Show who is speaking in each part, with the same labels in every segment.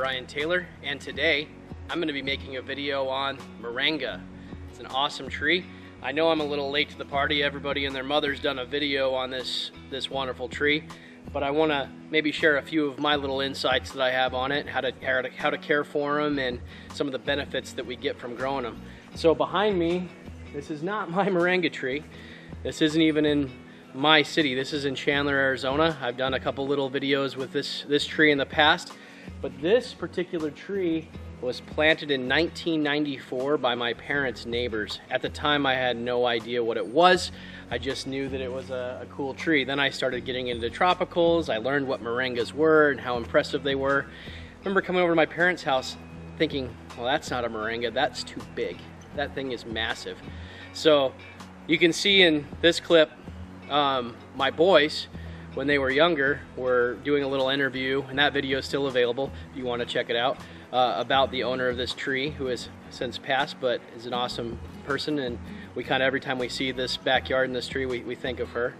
Speaker 1: Brian Taylor, and today I'm going to be making a video on Moringa. It's an awesome tree. I know I'm a little late to the party. Everybody and their mother's done a video on this wonderful tree, but I want to maybe share a few of my little insights that I have on it, how to care for them, and some of the benefits that we get from growing them. So behind me, this is not my Moringa tree. This isn't even in my city. This is in Chandler, Arizona. I've done a couple little videos with this tree in the past, but this particular tree was planted in 1994 by my parents' neighbors. At the time, I had no idea what it was. I just knew that it was a cool tree. Then I started getting into tropicals. I learned what moringas were and how impressive they were. I remember coming over to my parents' house thinking, well, that's not a moringa, that's too big. That thing is massive. So you can see in this clip, my boys, when they were younger, were doing a little interview, and that video is still available if you want to check it out, about the owner of this tree, who has since passed, but is an awesome person, and we kind of, every time we see this backyard and this tree, we think of her.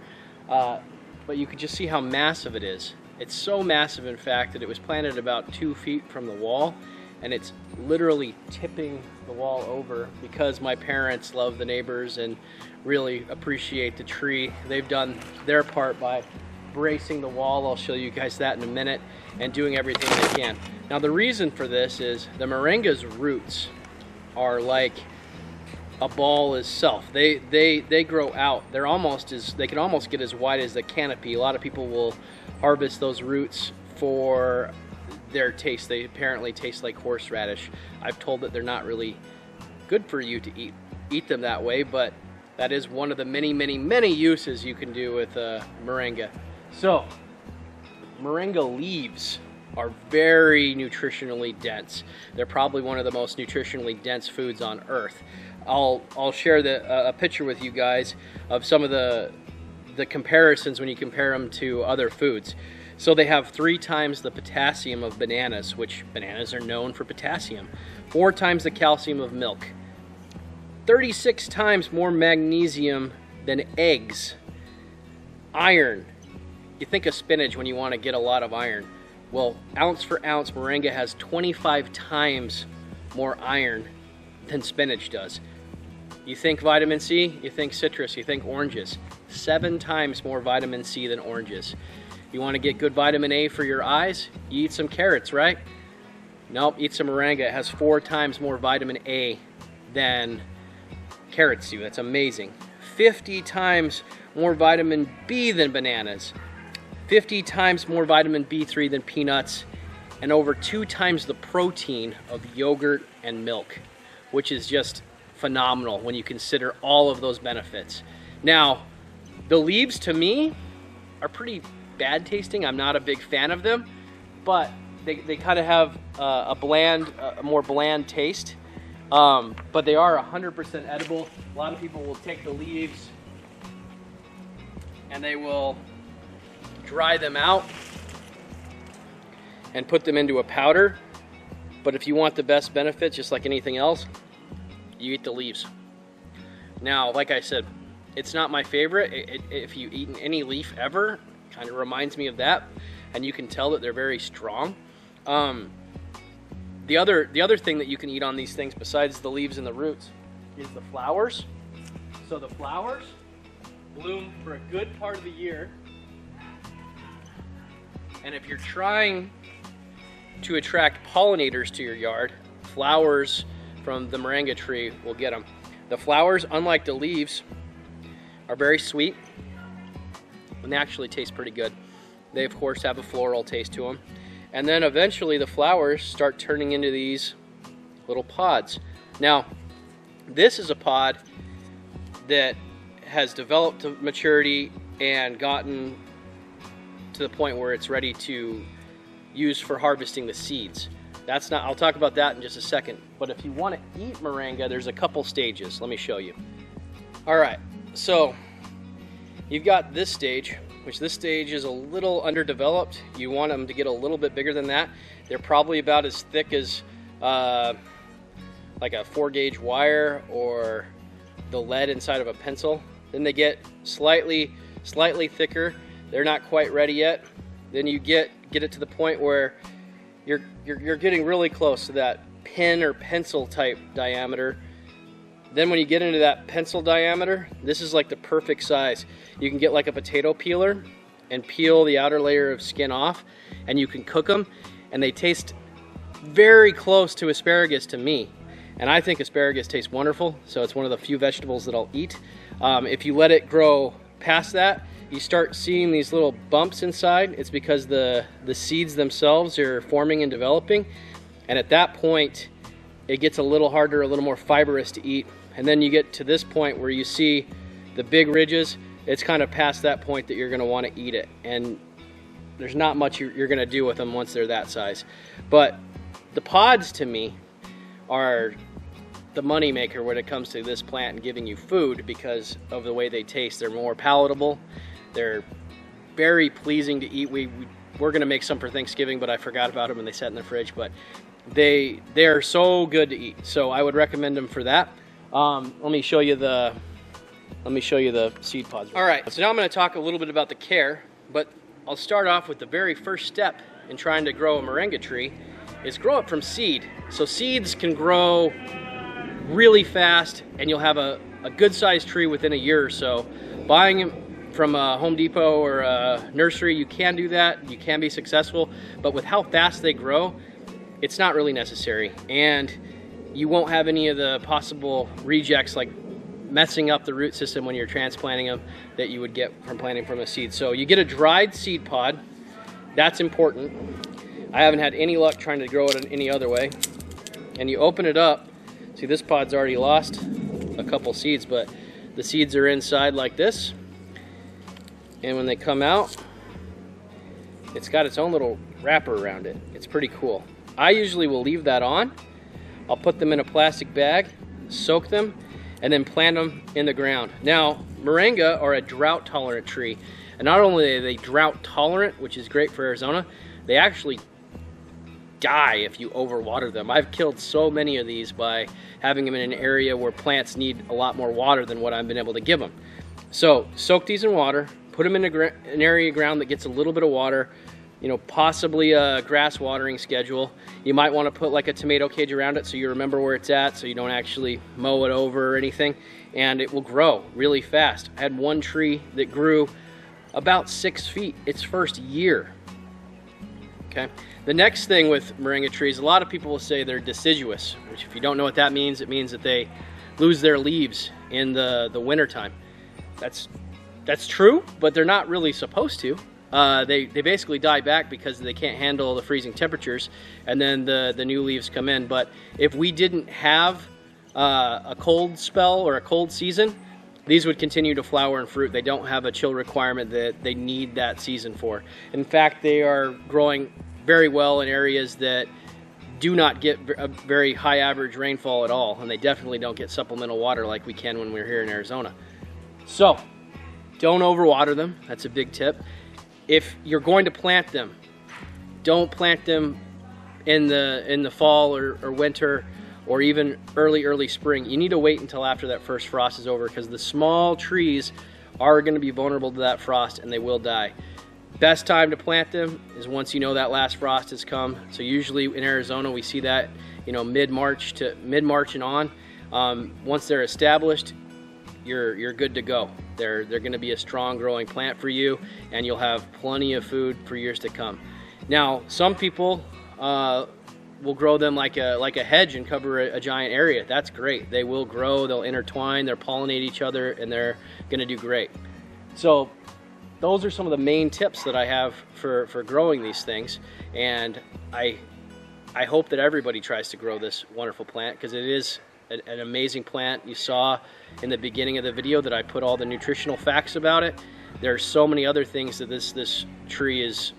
Speaker 1: But you can just see how massive it is. It's so massive, in fact, that it was planted about 2 feet from the wall, and it's literally tipping the wall over because my parents love the neighbors and really appreciate the tree. They've done their part by bracing the wall. I'll show you guys that in a minute, and doing everything they can. Now the reason for this is the moringa's roots are like a ball itself. They grow out. They can almost get as wide as the canopy. A lot of people will harvest those roots for their taste. They apparently taste like horseradish. I've told that they're not really good for you to eat them that way, but that is one of the many uses you can do with moringa. So moringa leaves are very nutritionally dense. They're probably one of the most nutritionally dense foods on earth. I'll share a picture with you guys of some of the comparisons when you compare them to other foods. So they have 3 times the potassium of bananas, which bananas are known for potassium, 4 times the calcium of milk, 36 times more magnesium than eggs, iron. You think of spinach when you want to get a lot of iron. Well, ounce for ounce, moringa has 25 times more iron than spinach does. You think vitamin C, you think citrus, you think oranges. 7 times more vitamin C than oranges. You want to get good vitamin A for your eyes? You eat some carrots, right? Nope, eat some moringa. It has 4 times more vitamin A than carrots do. That's amazing. 50 times more vitamin B than bananas. 50 times more vitamin B3 than peanuts, and over 2 times the protein of yogurt and milk, which is just phenomenal when you consider all of those benefits. Now, the leaves to me are pretty bad tasting. I'm not a big fan of them, but they kind of have a more bland taste. But they are 100% edible. A lot of people will take the leaves and they will dry them out and put them into a powder. But if you want the best benefits, just like anything else, you eat the leaves. Now, like I said, it's not my favorite. If you eat any leaf ever, kind of reminds me of that, and you can tell that they're very strong. The other thing that you can eat on these things besides the leaves and the roots is the flowers. So the flowers bloom for a good part of the year. And if you're trying to attract pollinators to your yard, flowers from the moringa tree will get them. The flowers, unlike the leaves, are very sweet, and they actually taste pretty good. They, of course, have a floral taste to them. And then eventually the flowers start turning into these little pods. Now, this is a pod that has developed to maturity and gotten to the point where it's ready to use for harvesting the seeds. That's not, I'll talk about that in just a second. But if you want to eat moringa, there's a couple stages. Let me show you. All right, so you've got this stage, which this stage is a little underdeveloped. You want them to get a little bit bigger than that. They're probably about as thick as like a 4-gauge wire or the lead inside of a pencil. Then they get slightly thicker. They're not quite ready yet. Then you get it to the point where you're getting really close to that pin or pencil type diameter. Then when you get into that pencil diameter, this is like the perfect size. You can get like a potato peeler and peel the outer layer of skin off, and you can cook them, and they taste very close to asparagus to me. And I think asparagus tastes wonderful, so it's one of the few vegetables that I'll eat. If you let it grow past that, you start seeing these little bumps inside. It's because the seeds themselves are forming and developing, and at that point it gets a little harder, a little more fibrous to eat. And then you get to this point where you see the big ridges. It's kind of past that point that you're going to want to eat it, and there's not much you're going to do with them once they're that size. But the pods to me are the money maker when it comes to this plant and giving you food, because of the way they taste. They're more palatable, they're very pleasing to eat. We're going to make some for Thanksgiving, but I forgot about them and they sat in the fridge. But they're so good to eat, so I would recommend them for that. Let me show you the seed pods. All right, so now I'm going to talk a little bit about the care, but I'll start off with the very first step in trying to grow a moringa tree is grow it from seed. So seeds can grow really fast, and you'll have a good sized tree within a year or so. Buying them from a Home Depot or a nursery, you can do that, you can be successful, but with how fast they grow, it's not really necessary. And you won't have any of the possible rejects like messing up the root system when you're transplanting them that you would get from planting from a seed. So you get a dried seed pod. That's important. I haven't had any luck trying to grow it in any other way. And you open it up. See, this pod's already lost a couple seeds, but the seeds are inside like this. And when they come out, it's got its own little wrapper around it. It's pretty cool. I usually will leave that on. I'll put them in a plastic bag, soak them, and then plant them in the ground. Now, moringa are a drought tolerant tree. And not only are they drought tolerant, which is great for Arizona, they actually die if you overwater them. I've killed so many of these by having them in an area where plants need a lot more water than what I've been able to give them. So soak these in water, put them in an area of ground that gets a little bit of water, you know, possibly a grass watering schedule. You might want to put like a tomato cage around it so you remember where it's at, so you don't actually mow it over or anything, and it will grow really fast. I had one tree that grew about 6 feet its first year. Okay. The next thing with moringa trees, a lot of people will say they're deciduous, which if you don't know what that means, it means that they lose their leaves in the winter time. That's true, but they're not really supposed to. They basically die back because they can't handle the freezing temperatures, and then the new leaves come in. But if we didn't have a cold spell or a cold season, these would continue to flower and fruit. They don't have a chill requirement that they need that season for. In fact, they are growing very well in areas that do not get a very high average rainfall at all, and they definitely don't get supplemental water like we can when we're here in Arizona. So don't overwater them. That's a big tip. If you're going to plant them, don't plant them in the fall or winter or even early spring. You need to wait until after that first frost is over, because the small trees are going to be vulnerable to that frost and they will die. Best time to plant them is once you know that last frost has come. So usually in Arizona we see that, you know, mid-March and on. Once they're established, you're good to go. They're going to be a strong growing plant for you, and you'll have plenty of food for years to come. Now, some people will grow them like a hedge and cover a giant area. That's great. They will grow, they'll intertwine, they'll pollinate each other, and they're going to do great. So those are some of the main tips that I have for growing these things, and I hope that everybody tries to grow this wonderful plant, because it is an amazing plant. You saw in the beginning of the video that I put all the nutritional facts about it. There are so many other things that this tree is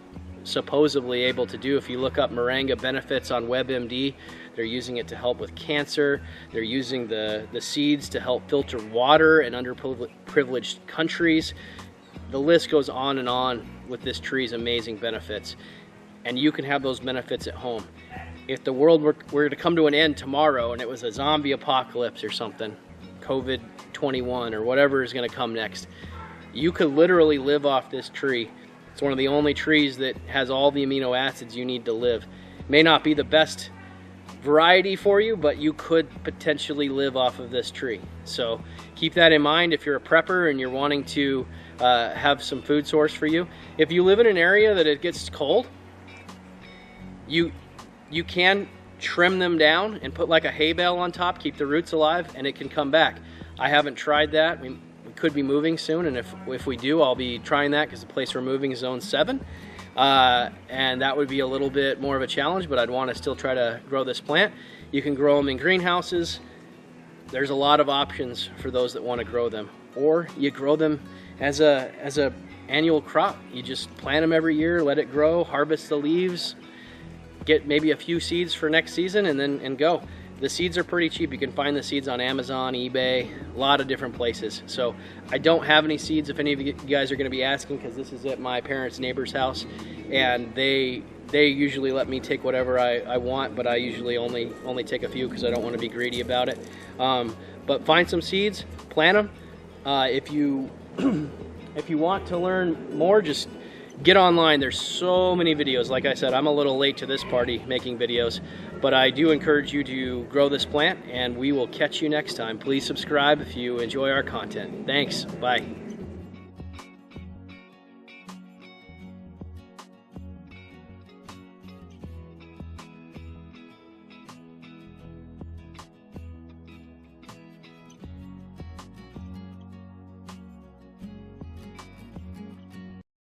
Speaker 1: supposedly able to do. If you look up moringa benefits on WebMD, they're using it to help with cancer. They're using the seeds to help filter water in underprivileged countries. The list goes on and on with this tree's amazing benefits, and you can have those benefits at home. If the world were to come to an end tomorrow and it was a zombie apocalypse or something, COVID-21 or whatever is going to come next, you could literally live off this tree. It's one of the only trees that has all the amino acids you need to live. May not be the best variety for you, but you could potentially live off of this tree. So keep that in mind if you're a prepper and you're wanting to have some food source for you. If you live in an area that it gets cold, you can trim them down and put like a hay bale on top, keep the roots alive, and it can come back. I haven't tried that. We could be moving soon, and if we do, I'll be trying that because the place we're moving is Zone 7. And that would be a little bit more of a challenge, but I'd want to still try to grow this plant. You can grow them in greenhouses. There's a lot of options for those that want to grow them, or you grow them as a annual crop. You just plant them every year, let it grow, harvest the leaves, get maybe a few seeds for next season, and go. The seeds are pretty cheap. You can find the seeds on Amazon, eBay, a lot of different places. So I don't have any seeds if any of you guys are going to be asking, because this is at my parents' neighbor's house, and they usually let me take whatever I want, but I usually only take a few because I don't want to be greedy about it. But find some seeds, plant them. If you want to learn more, just get online. There's so many videos. Like I said, I'm a little late to this party making videos, but I do encourage you to grow this plant, and we will catch you next time. Please subscribe if you enjoy our content. Thanks. Bye.